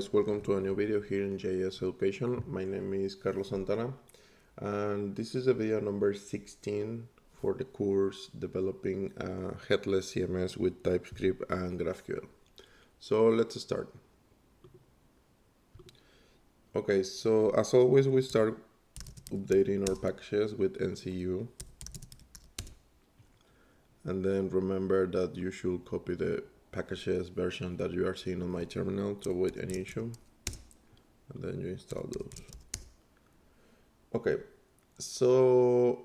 guys, welcome to a new video here in JS Education. My name is Carlos Santana and this is a video number 16 for the course developing Headless CMS with TypeScript and GraphQL. So let's start. Okay, so as always we start updating our packages with NCU, and then remember that you should copy the packages version that you are seeing on my terminal to avoid any issue, and then you install those. Okay, so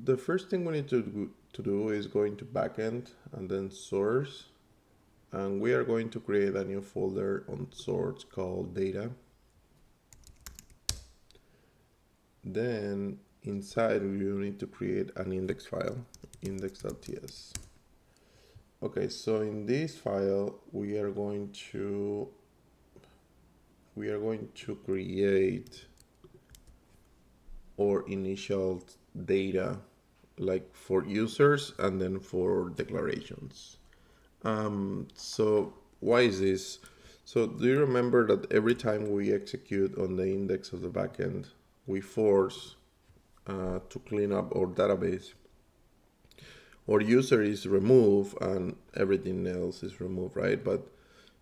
the first thing we need to do is go into backend and then source, and we are going to create a new folder on source called data. Then inside you need to create an index file, index.ts. Okay, so in this file we are going to create our initial data, like for users and then for declarations. So why is this? So do you remember that every time we execute on the index of the backend, we force to clean up our database? Our user is removed and everything else is removed, right? But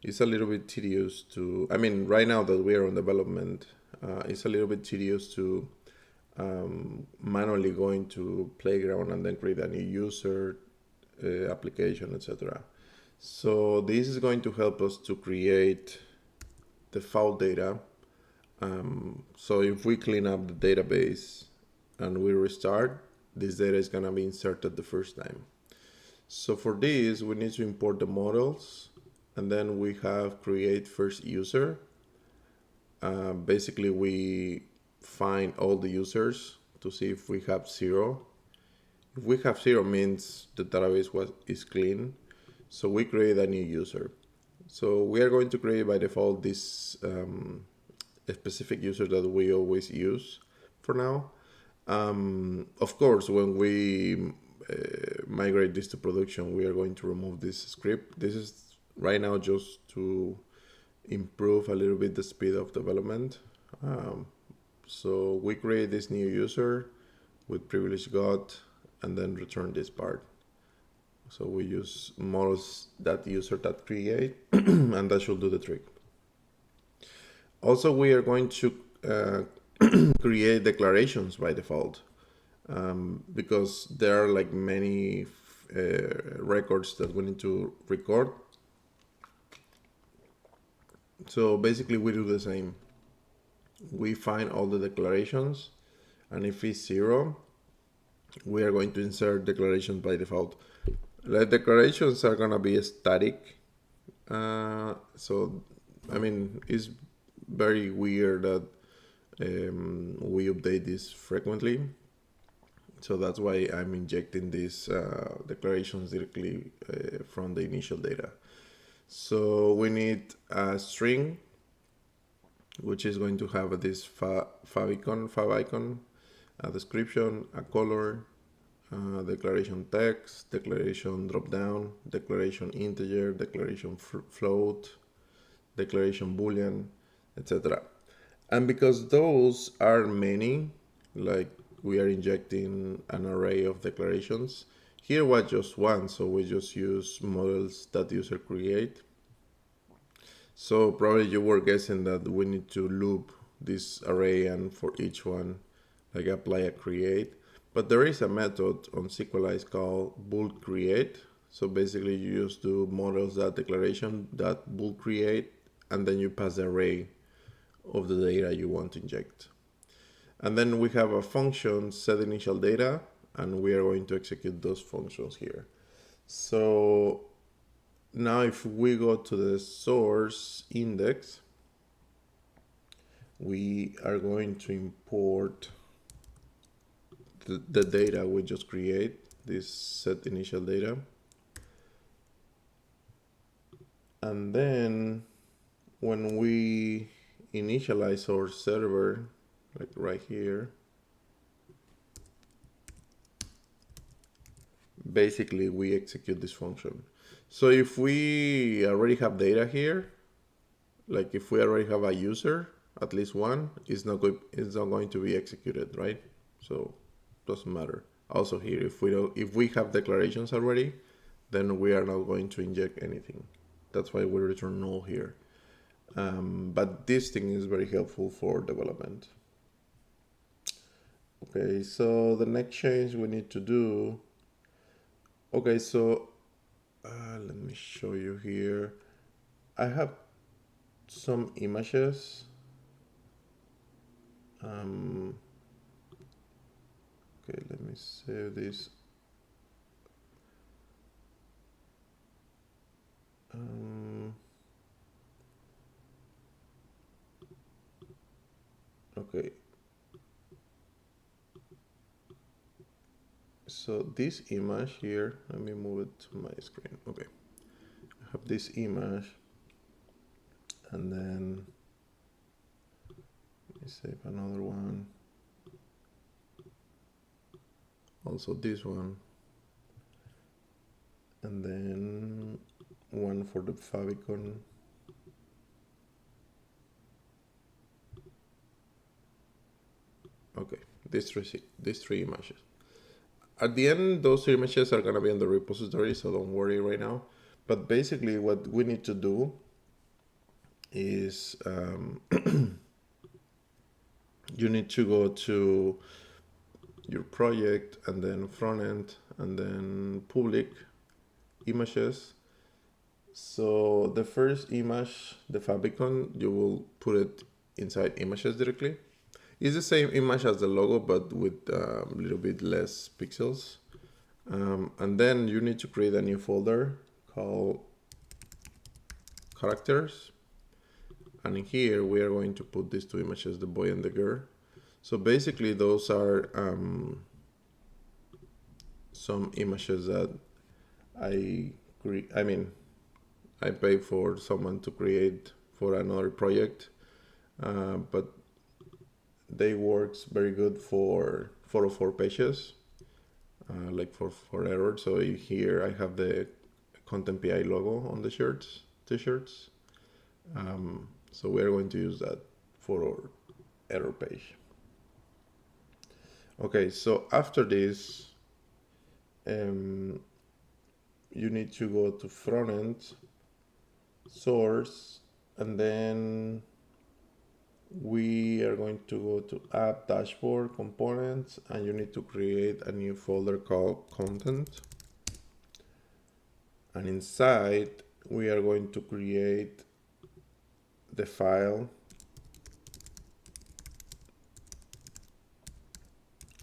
it's a little bit tedious to, I mean, right now that we are on development, it's a little bit tedious to manually go into Playground and then create a new user, application, etc. So this is going to help us to create default data. So if we clean up the database and we restart, this data is going to be inserted the first time. So for this, we need to import the models, and then we have create first user. Basically, we find all the users to see if we have 0. If we have 0 means the database is clean. So we create a new user. So we are going to create by default this specific user that we always use for now. Of course, when we migrate this to production, we are going to remove this script. This is right now just to improve a little bit the speed of development. So we create this new user with privilege got and then return this part. So we use models.user.create and that should do the trick. Also, we are going to create declarations by default because there are like many records that we need to record. So basically we do the same. We find all the declarations, and if it's 0, we are going to insert declarations by default. The declarations are gonna be static. So I mean, it's very weird that we update this frequently. So that's why I'm injecting these declarations directly from the initial data. So we need a string, which is going to have this fav icon, a description, a color, declaration text, declaration dropdown, declaration integer, declaration float, declaration boolean, etc. And because those are many, like we are injecting an array of declarations. Here was just one, so we just use models.user.create. So probably you were guessing that we need to loop this array and for each one, like apply a create. But there is a method on SQLite called bulk create. So basically you just do models.declaration.bulk create, and then you pass the array of the data you want to inject. And then we have a function set initial data, and we are going to execute those functions here. So now if we go to the source index, we are going to import the data we just create, this set initial data. And then when we initialize our server, like right here, basically we execute this function. So if we already have data here, like if we already have a user, at least one, it's not going to be executed, right? So doesn't matter. Also here, if we have declarations already, then we are not going to inject anything. That's why we return null here. But this thing is very helpful for development. Okay, so the next change we need to do. Okay, so let me show you here. I have some images. Okay, let me save this. Okay. So this image here, let me move it to my screen. Okay. I have this image, and then let me save another one. Also this one. And then one for the favicon. Okay, these three images. At the end, those three images are going to be in the repository, so don't worry right now. But basically what we need to do is you need to go to your project and then front end and then public images. So the first image, the favicon, you will put it inside images directly. It's the same image as the logo, but with a little bit less pixels. And then you need to create a new folder called characters. And in here, we are going to put these two images, the boy and the girl. So basically, those are some images that I pay for someone to create for another project, but they works very good for 404 pages, like for error. So here I have the Content PI logo on the t-shirts. So we are going to use that for our error page. Okay, so after this, you need to go to front end, source, and then we are going to go to app dashboard components, and you need to create a new folder called content. And inside, we are going to create the file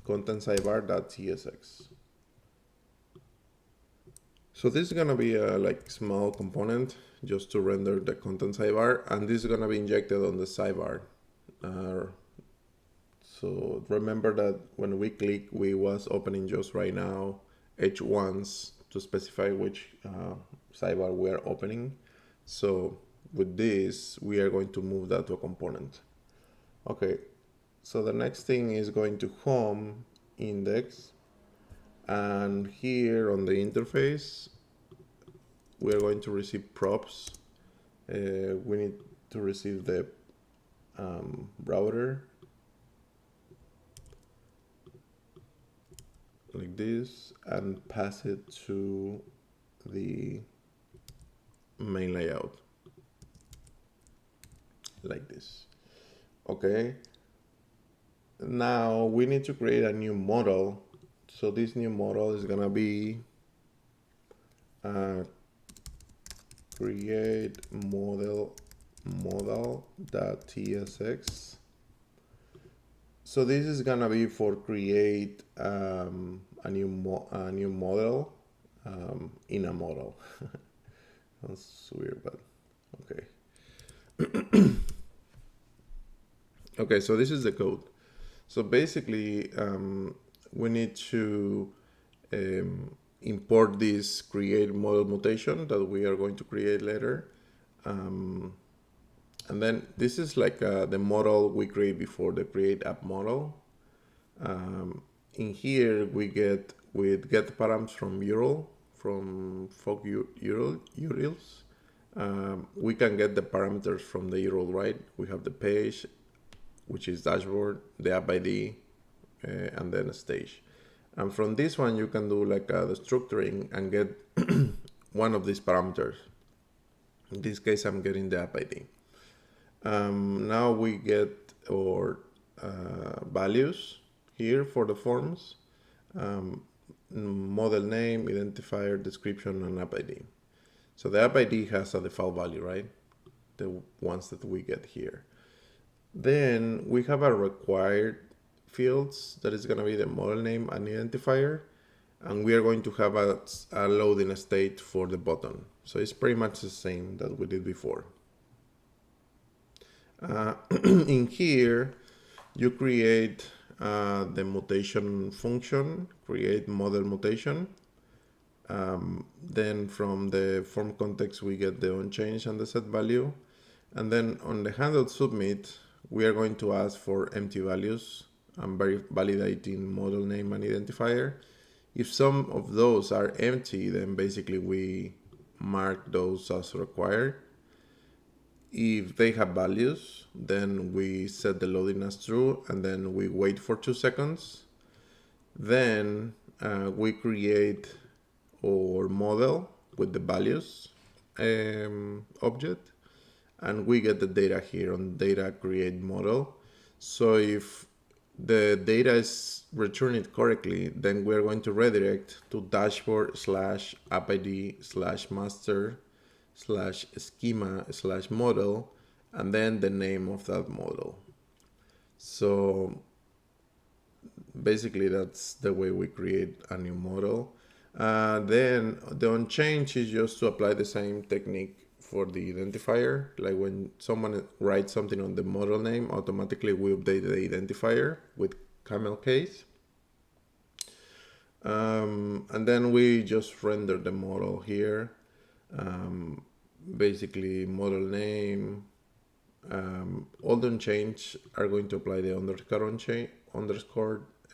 content sidebar.tsx. So this is gonna be a like small component just to render the content sidebar, and this is gonna be injected on the sidebar. So remember that when we click, we was opening just right now H1s to specify which sidebar we are opening. So with this, we are going to move that to a component. Okay, so the next thing is going to home index, and here on the interface, we are going to receive props. We need to receive the router like this and pass it to the main layout like this. Okay, now we need to create a new model. So this new model is gonna be create model.tsx. So this is gonna be for create a new model in a model. That's weird, but okay. Okay, so this is the code. So basically, we need to import this create model mutation that we are going to create later. And then this is like the model we create before the create app model. In here, we get with get params from URL, from fogg-utils. we can get the parameters from the URL, right? We have the page, which is dashboard, the app ID, and then a stage. And from this one, you can do like the structuring and get one of these parameters. In this case, I'm getting the app ID. Now we get our values here for the forms, model name, identifier, description, and app ID. So the app ID has a default value, right? The ones that we get here. Then we have a required fields that is going to be the model name and identifier, and we are going to have a loading state for the button. So it's pretty much the same that we did before. In here, you create the mutation function, create model mutation. Then from the form context, we get the onChange and the set value. And then on the handled submit, we are going to ask for empty values and validating model name and identifier. If some of those are empty, then basically we mark those as required. If they have values, then we set the loading as true, and then we wait for 2 seconds. Then we create our model with the values object, and we get the data here on data create model. So if the data is returned correctly, then we're going to redirect to dashboard/app/master/schema/model, and then the name of that model. So basically that's the way we create a new model. Then the onChange is just to apply the same technique for the identifier. Like when someone writes something on the model name, automatically we update the identifier with camel case. And then we just render the model here. Basically model name, all the onChange are going to apply the underscore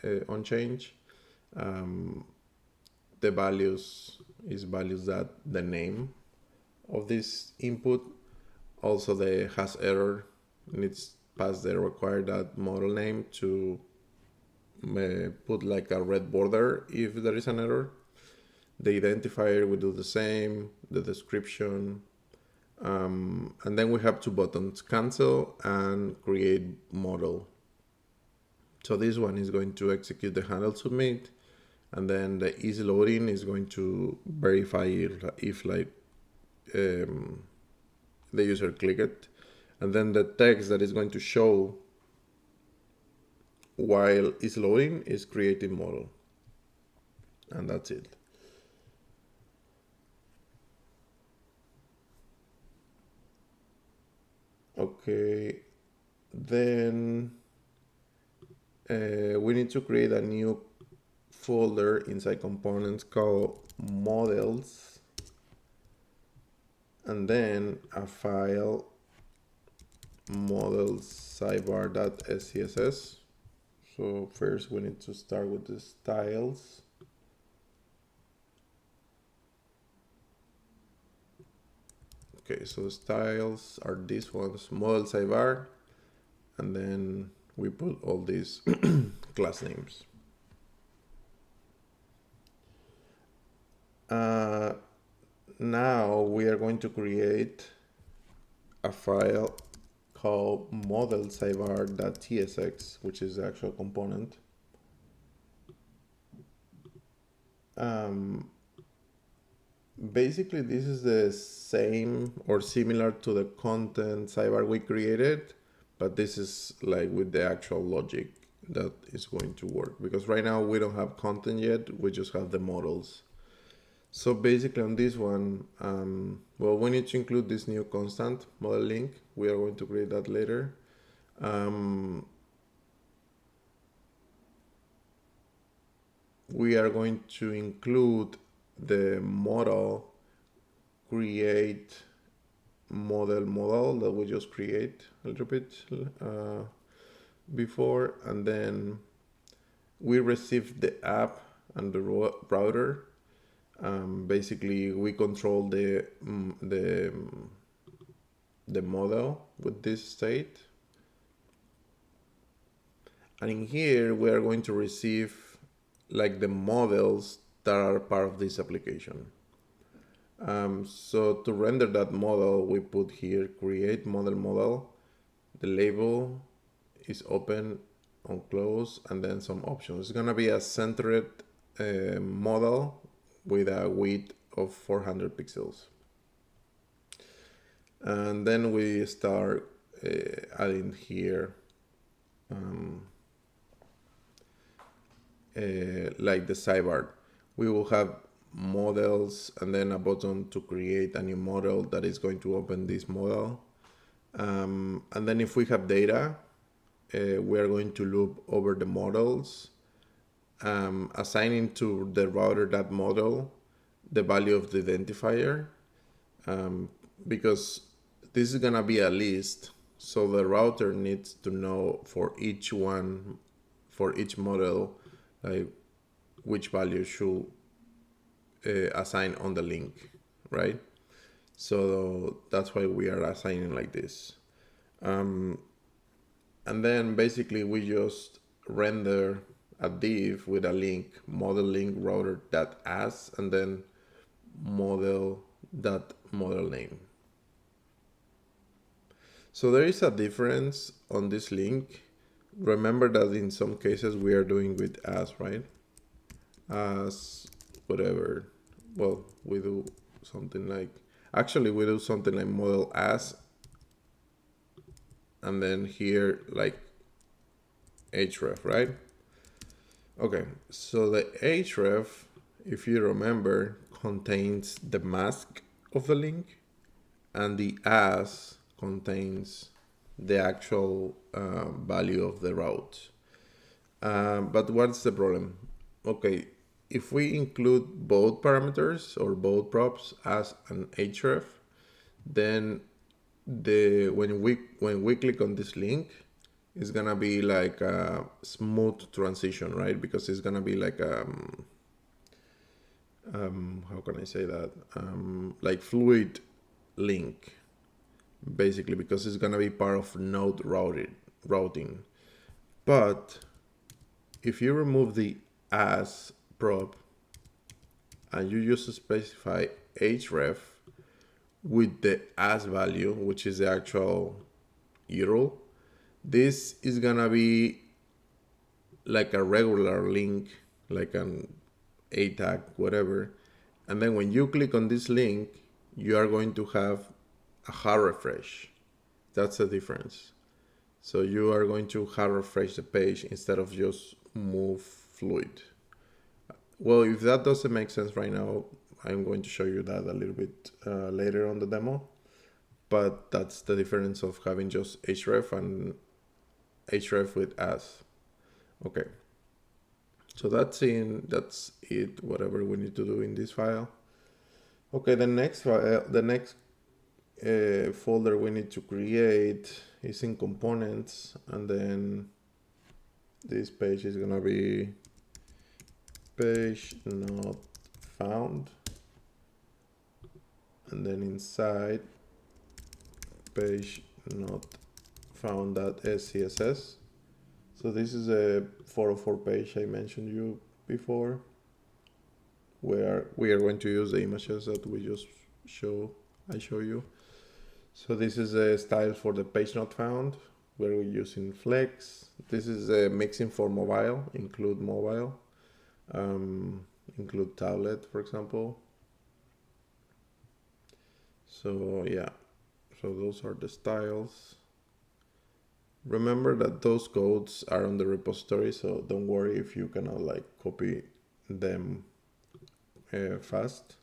onChange. The values is values that the name of this input. Also the has error needs pass the required that model name to put like a red border if there is an error. The identifier we do the same, the description, and then we have 2 buttons, cancel and create model. So this one is going to execute the handle submit, and then the easy loading is going to verify if like the user click it, and then the text that is going to show while it's loading is creating model, and that's it. Okay, then we need to create a new folder inside components called models, and then a file models sidebar.scss. So first we need to start with the styles. Okay, so the styles are these ones, model sidebar, and then we put all these class names. Now we are going to create a file called model sidebar.tsx, which is the actual component. Basically, this is the same or similar to the content sidebar we created, but this is like with the actual logic that is going to work, because right now we don't have content yet, we just have the models. So basically on this one, well, we need to include this new constant model link. We are going to create that later. We are going to include the model create model that we just create a little bit before, and then we receive the app and the router, Basically, we control the model with this state. And in here, we are going to receive like the models that are part of this application. So to render that model, we put here create model. The label is open on close, and then some options. It's gonna be a centered model with a width of 400 pixels. And then we start adding here like the sidebar. We will have models and then a button to create a new model that is going to open this model. And then if we have data, we are going to loop over the models, assigning to the router that model the value of the identifier, because this is gonna be a list, so the router needs to know for each model, like which value should assign on the link, right? So that's why we are assigning like this. And then basically we just render a div with a link, model link router.as, and then model.model name. So there is a difference on this link. Remember that in some cases we are doing with as, right? As whatever. Well, we do something like, actually we do something like model as, and then here like href, right? Okay, so the href, if you remember, contains the mask of the link, and the as contains the actual value of the route. But what's the problem? Okay, if we include both parameters or both props as an href, then when we click on this link, it's gonna be like a smooth transition, right? Because it's gonna be like how can I say that? Like fluid link, basically, because it's gonna be part of node routing. But if you remove the as prop and you just specify href with the as value, which is the actual URL, this is gonna be like a regular link, like an A tag, whatever. And then when you click on this link, you are going to have a hard refresh. That's the difference. So you are going to hard refresh the page instead of just move fluid. Well, if that doesn't make sense right now, I'm going to show you that a little bit later on the demo. But that's the difference of having just href and href with as. Okay. So that's it, whatever we need to do in this file. Okay, the next folder we need to create is in components, and then this page is gonna be PageNotFound, and then inside PageNotFound.scss. So this is a 404 page I mentioned you before, where we are going to use the images that we just show you. So this is a style for the PageNotFound, where we're using Flex. This is a mixing for mobile, include mobile, include tablet, for example. So yeah, so those are the styles. Remember that those codes are on the repository, so don't worry if you cannot like copy them fast.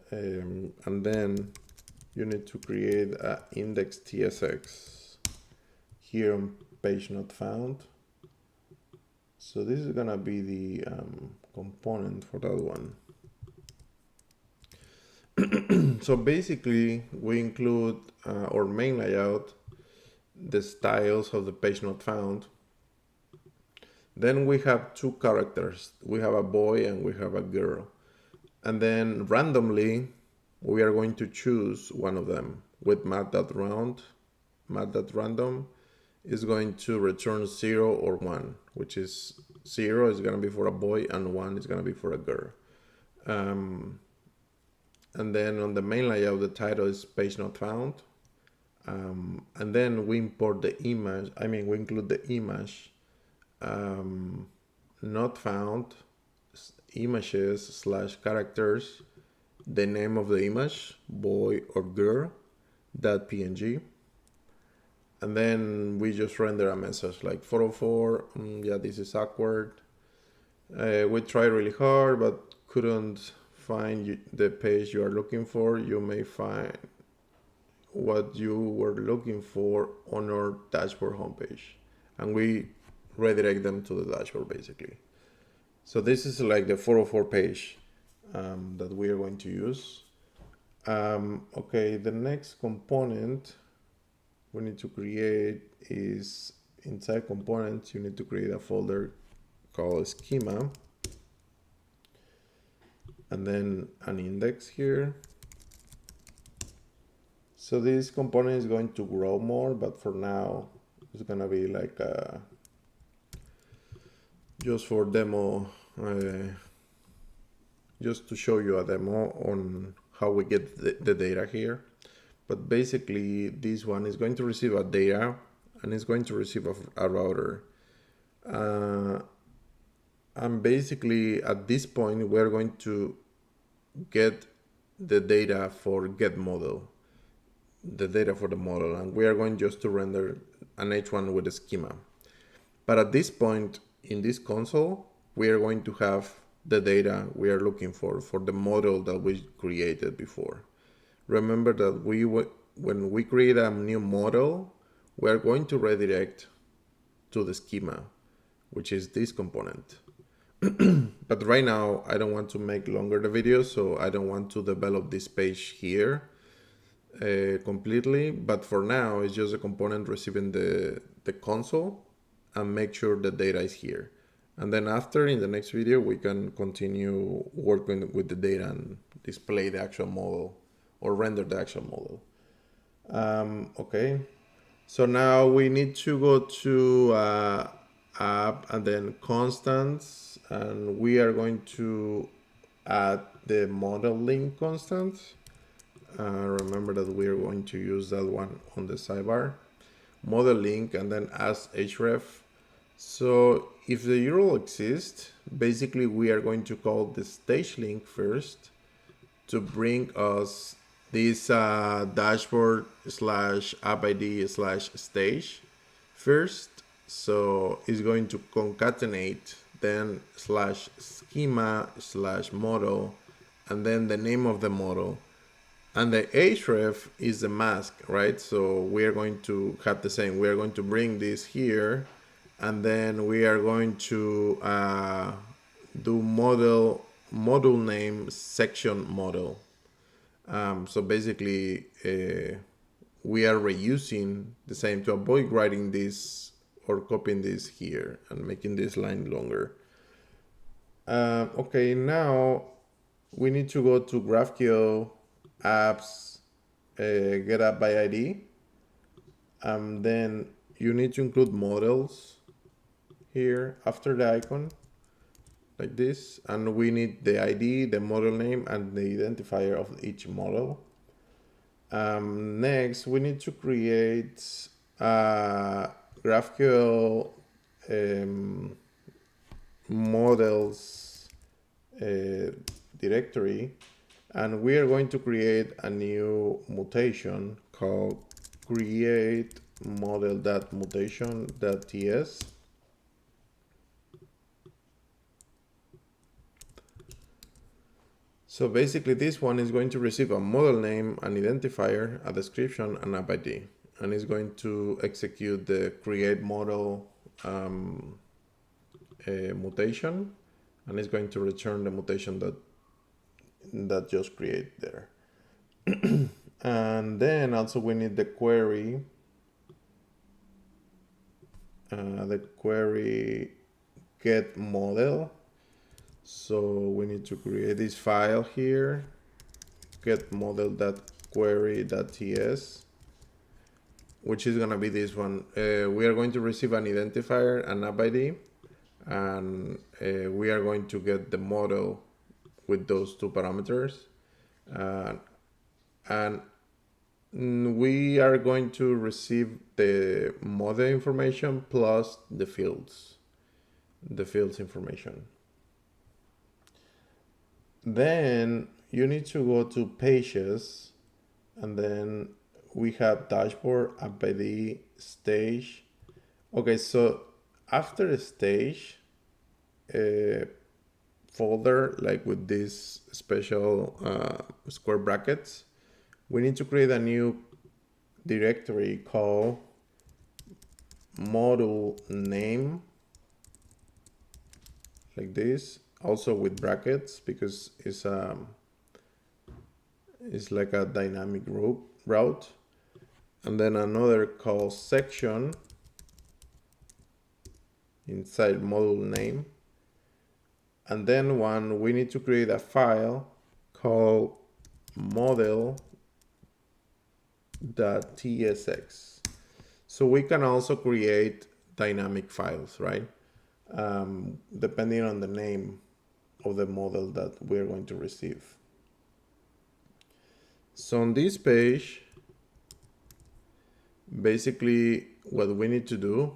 And then you need to create an index.tsx here on PageNotFound. So this is gonna be the component for that one. So basically, we include our main layout, the styles of the PageNotFound. Then we have two characters. We have a boy and we have a girl. And then randomly, we are going to choose one of them with math.round. Math.random is going to return 0 or 1, which is 0 is going to be for a boy and 1 is going to be for a girl. And then on the main layout, the title is PageNotFound. And then we import the image, we include the image, not found, images / characters, the name of the image, boy or girl, .png. And then we just render a message like 404, yeah, this is awkward. We tried really hard, but couldn't find the page you are looking for. You may find what you were looking for on our dashboard homepage. And we redirect them to the dashboard basically. So this is like the 404 page that we are going to use. Okay, the next component we need to create is inside components. You need to create a folder called schema, and then an index here. So this component is going to grow more, but for now it's gonna be like just for demo, just to show you a demo on how we get the data here. But basically this one is going to receive a data and it's going to receive a router. And basically at this point we're going to get the data for get model, the data for the model, and we are going just to render an H1 with a schema. But at this point in this console, we are going to have the data we are looking for the model that we created before. Remember that when we create a new model, we are going to redirect to the schema, which is this component. But right now, I don't want to make longer the video, so I don't want to develop this page here completely. But for now, it's just a component receiving the console and make sure the data is here. And then after, in the next video, we can continue working with the data and display the actual model or render the actual model. Okay, so now we need to go to app and then constants, and we are going to add the model link constant. Remember that we are going to use that one on the sidebar. Model link and then as href. So if the URL exists, basically we are going to call the stage link first to bring us this dashboard / app ID / stage first. So it's going to concatenate, then /schema / model, and then the name of the model. And the href is the mask, right? So we are going to have the same. We are going to bring this here, and then we are going to do model name section model. So basically, we are reusing the same to avoid writing this or copying this here and making this line longer. Okay, now we need to go to GraphQL apps, get app by ID. Then you need to include models here after the icon, like this, and we need the ID, the model name, and the identifier of each model. Next, we need to create a GraphQL models directory, and we are going to create a new mutation called create model.mutation.ts. So basically this one is going to receive a model name, an identifier, a description, and app ID. And it's going to execute the create model mutation, and it's going to return the mutation that just create there. And then also we need the query, get model. So we need to create this file here, get model.query.ts, which is gonna be this one. We are going to receive an identifier, an app ID, and we are going to get the model with those two parameters. And we are going to receive the model information plus the fields information. Then you need to go to pages, and then we have dashboard, app ID, stage. Okay, so after the stage folder, like with these special square brackets, we need to create a new directory called module name, like this, also with brackets, because it's like a dynamic route. And then another called section inside module name. And then we need to create a file called model.tsx. So we can also create dynamic files, right? Depending on the name of the model that we're going to receive. So on this page, basically what we need to do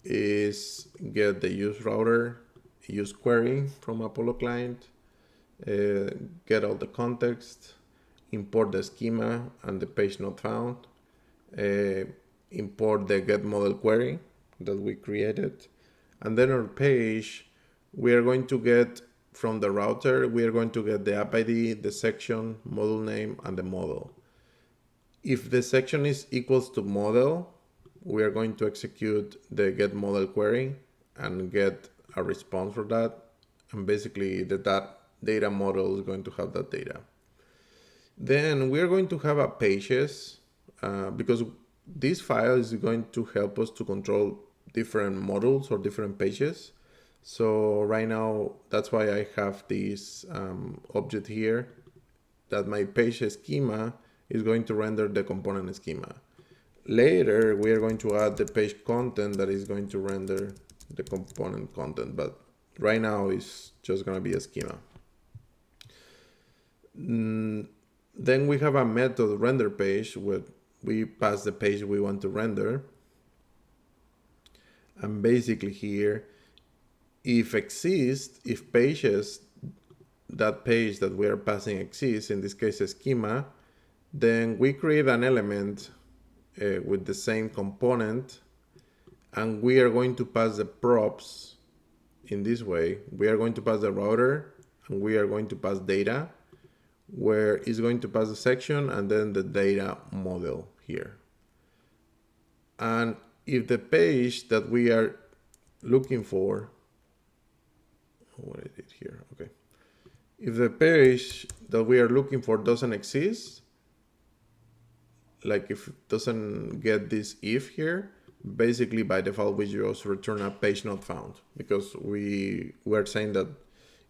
is get the use router, use query from Apollo client, get all the context, import the schema and the PageNotFound, import the get model query that we created, and then our page, we are going to get from the router, we are going to get the app ID, the section, model name, and the model. If the section is equals to model, we are going to execute the get model query and get a response for that. And basically that data model is going to have that data. Then we are going to have a pages because this file is going to help us to control different models or different pages. So right now, that's why I have this object here, that my page schema is going to render the component schema. Later, we are going to add the page content that is going to render the component content, but right now it's just going to be a schema. Then we have a method render page where we pass the page we want to render. And basically here, if pages, that page that we are passing exists, in this case a schema, then we create an element with the same component, and we are going to pass the props in this way. We are going to pass the router, and we are going to pass data, where it's going to pass the section and then the data model here. And if the page that we are looking for, what I did here, okay. If the page that we are looking for doesn't exist, like if it doesn't get this if here, basically by default we just return a page not found, because we were saying that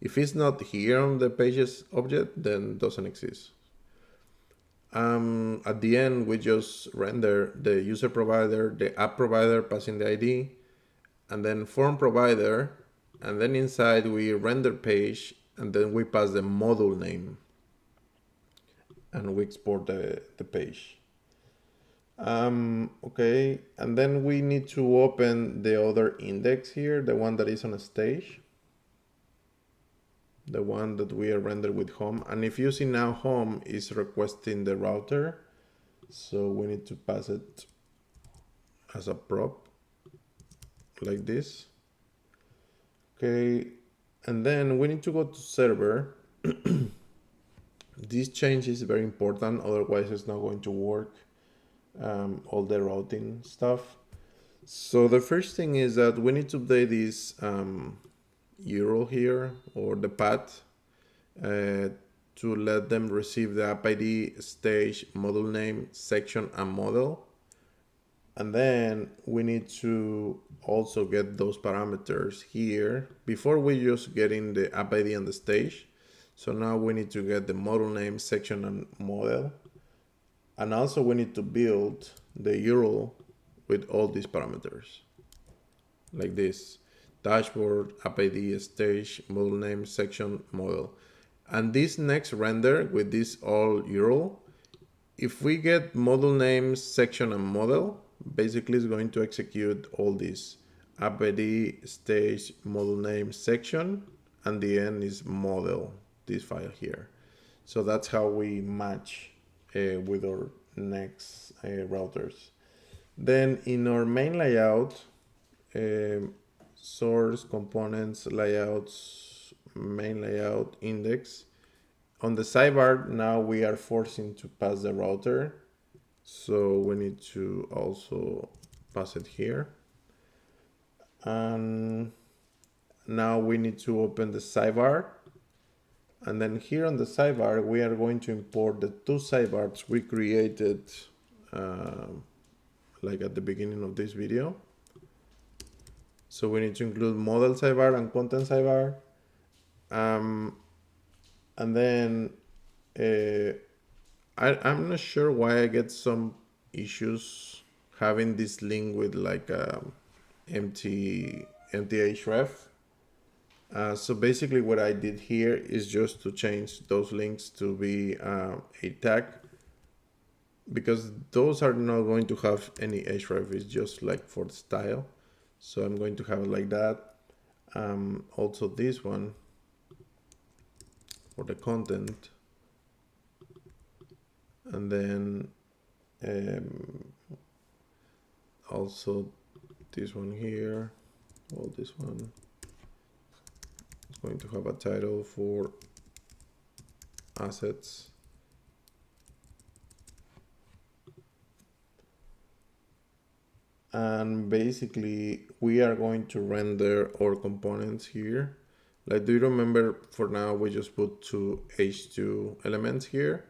if it's not here on the pages object, then it doesn't exist. At the end, we just render the user provider, the app provider passing the ID, and then form provider, and then inside we render page, and then we pass the module name, and we export the page. Okay, and then we need to open the other index here, the one that is on a stage, the one that we are rendered with home. And if you see now, home is requesting the router, so we need to pass it as a prop like this. Okay, and then we need to go to server. This change is very important, otherwise it's not going to work, all the routing stuff. So the first thing is that we need to update this URL here, or the path, to let them receive the app ID, stage, module name, section, and model. And then we need to also get those parameters here before we just get in the app ID and the stage. So now we need to get the module name, section, and model. And also we need to build the URL with all these parameters like this: dashboard, app ID, stage, module name, section, model. And this next render with this all URL, if we get module name, section, and model, basically it's going to execute all these: app ID, stage, module name, section, and the end is model, this file here. So that's how we match with our next routers. Then in our main layout, source, components, layouts, main layout, index. On the sidebar, now we are forcing to pass the router. So we need to also pass it here. And now we need to open the sidebar. And then here on the sidebar, we are going to import the two sidebars we created like at the beginning of this video. So we need to include model sidebar and content sidebar. And then I'm not sure why I get some issues having this link with like empty href. So basically what I did here is just to change those links to be a tag, because those are not going to have any href. It's just like for the style. So I'm going to have it like that. Also this one for the content. And then also this one here, this one is going to have a title for assets. And basically we are going to render our components here. Like, do you remember, for now we just put two h2 elements here.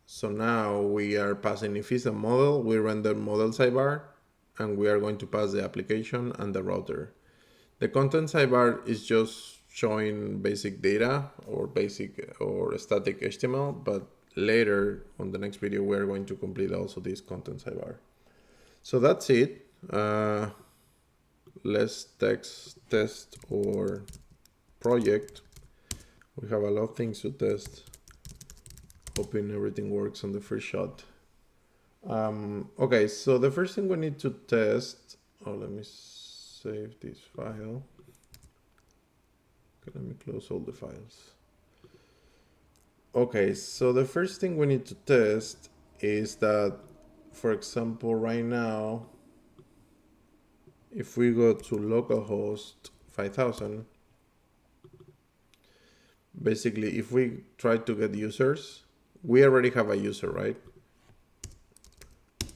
So now we are passing, if it's a model, we render model sidebar, and we are going to pass the application and the router. The content sidebar is just showing basic data or basic or static HTML, but later on the next video, we are going to complete also this content sidebar. So that's it. Let's test our project. We have a lot of things to test. Hoping everything works on the first shot. Okay, so the first thing we need to test, let me save this file. Okay, let me close all the files. Okay, so the first thing we need to test is that, for example, right now, if we go to localhost 5000, basically if we try to get users, we already have a user, right?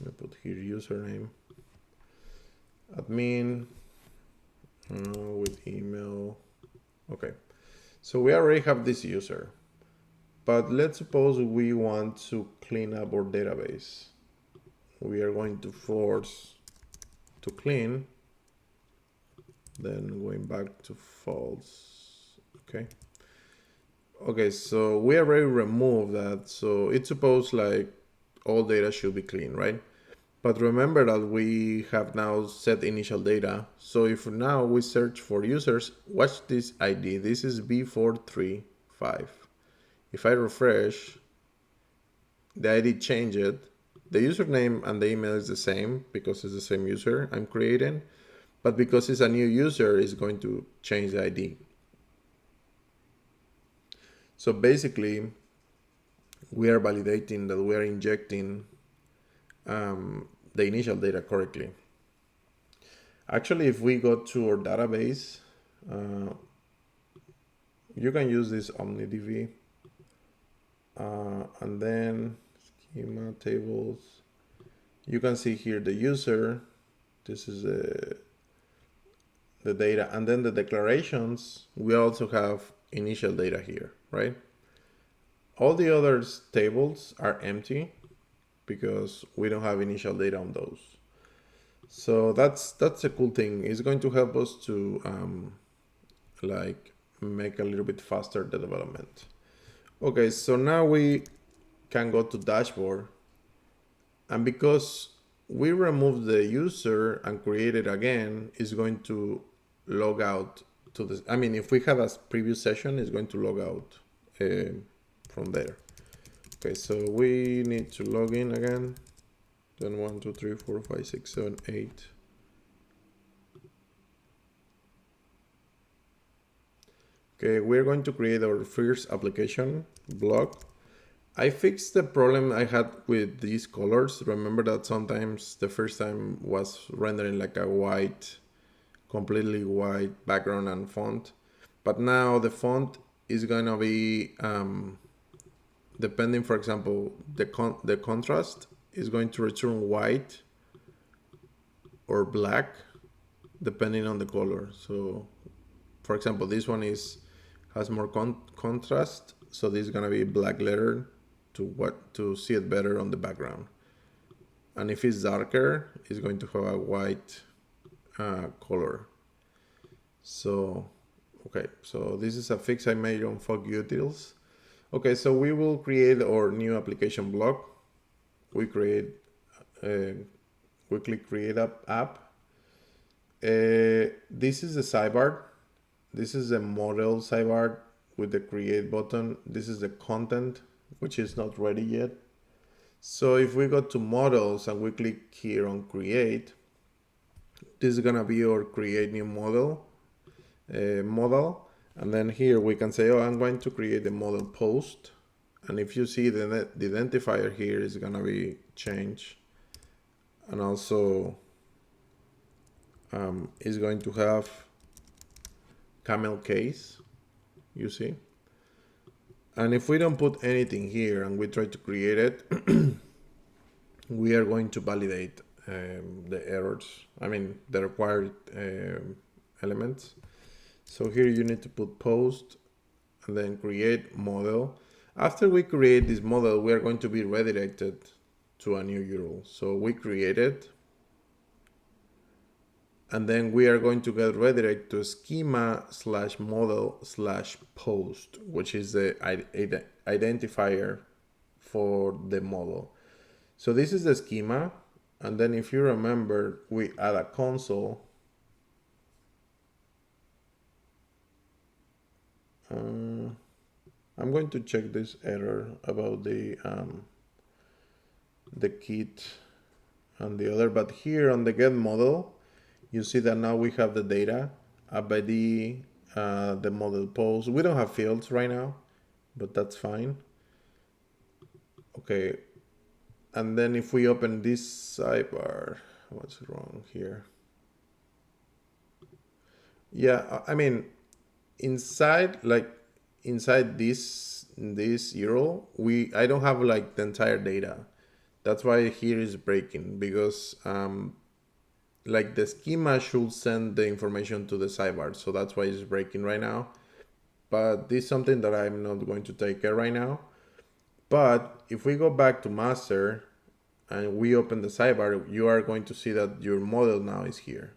Let me put here username, admin, with email. Okay, so we already have this user, but let's suppose we want to clean up our database. We are going to force to clean, then going back to false. Okay, so we already removed that. So it's supposed like all data should be clean, right? But remember that we have now set initial data. So if now we search for users, watch this ID. This is B435. If I refresh, the ID changed. The username and the email is the same because it's the same user I'm creating. But because it's a new user, it's going to change the ID. So basically, we are validating that we are injecting the initial data correctly. Actually, if we go to our database, you can use this OmniDB, and then schema tables. You can see here the user. This is the data, and then the declarations. We also have initial data here, right? All the other tables are empty. because we don't have initial data on those. So that's a cool thing. It's going to help us to like make a little bit faster the development. Okay, so now we can go to dashboard, and because we remove the user and create it again, it's going to log out to this. I mean, if we have a previous session, it's going to log out from there. Okay, so we need to log in again. Then 1, 2, 3, 4, 5, 6, 7, 8. Okay, we're going to create our first application block. I fixed the problem I had with these colors. Remember that sometimes the first time was rendering like a white, completely white background and font. But now the font is gonna be, depending, for example, the contrast is going to return white or black, depending on the color. So, for example, this one has more contrast, so this is gonna be black letter to see it better on the background. And if it's darker, it's going to have a white color. So, okay, so this is a fix I made on fogg-utils. Okay, so we will create our new application block. We click create app. This is the sidebar. This is the model sidebar with the create button. This is the content, which is not ready yet. So if we go to models and we click here on create, this is gonna be our create new model. And then here we can say, oh, I'm going to create the model post. And if you see the identifier here is gonna be changed. And also is going to have camel case, you see. And if we don't put anything here and we try to create it, we are going to validate the errors. I mean, the required elements. So here you need to put post and then create model. After we create this model, we are going to be redirected to a new URL. So we create it, and then we are going to get redirected to schema/model/post, which is the identifier for the model. So this is the schema. And then if you remember, we add a console. I'm going to check this error about the kit and the other, but here on the get model, you see that now we have the data, app ID, the model post. We don't have fields right now, but that's fine. Okay, and then if we open this sidebar, what's wrong here? Yeah, I mean, inside this URL, I don't have like the entire data. That's why here is breaking, because like the schema should send the information to the sidebar. So that's why it's breaking right now. But this is something that I'm not going to take care right now. But if we go back to master and we open the sidebar, you are going to see that your model now is here.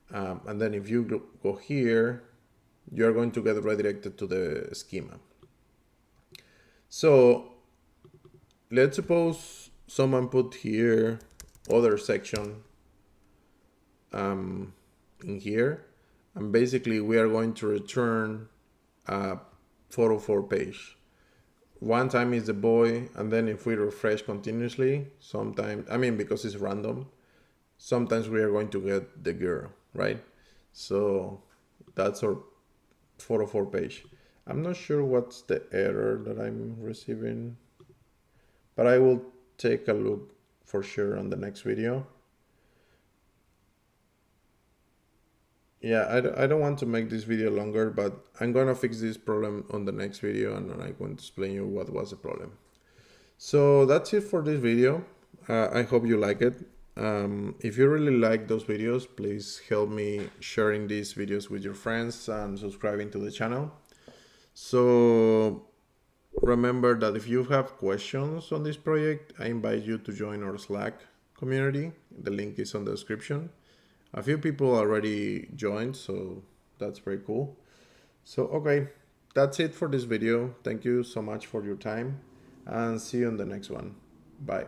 And then if you go here, you're going to get redirected to the schema. So let's suppose someone put here other section in here, and basically we are going to return a 404 page. One time is the boy, and then if we refresh continuously, sometimes, I mean, because it's random, sometimes we are going to get the girl, right? So that's our 404 page. I'm not sure what's the error that I'm receiving, but I will take a look for sure on the next video. Yeah, I don't want to make this video longer, but I'm gonna fix this problem on the next video, and then I'm going to explain you what was the problem. So that's it for this video. I hope you like it. If you really like those videos, please help me sharing these videos with your friends and subscribing to the channel. So Remember that if you have questions on this project, I invite you to join our Slack community. The link is on the description. A few people already joined, so that's pretty cool. So, okay, that's it for this video. Thank you so much for your time and see you on the next one. Bye.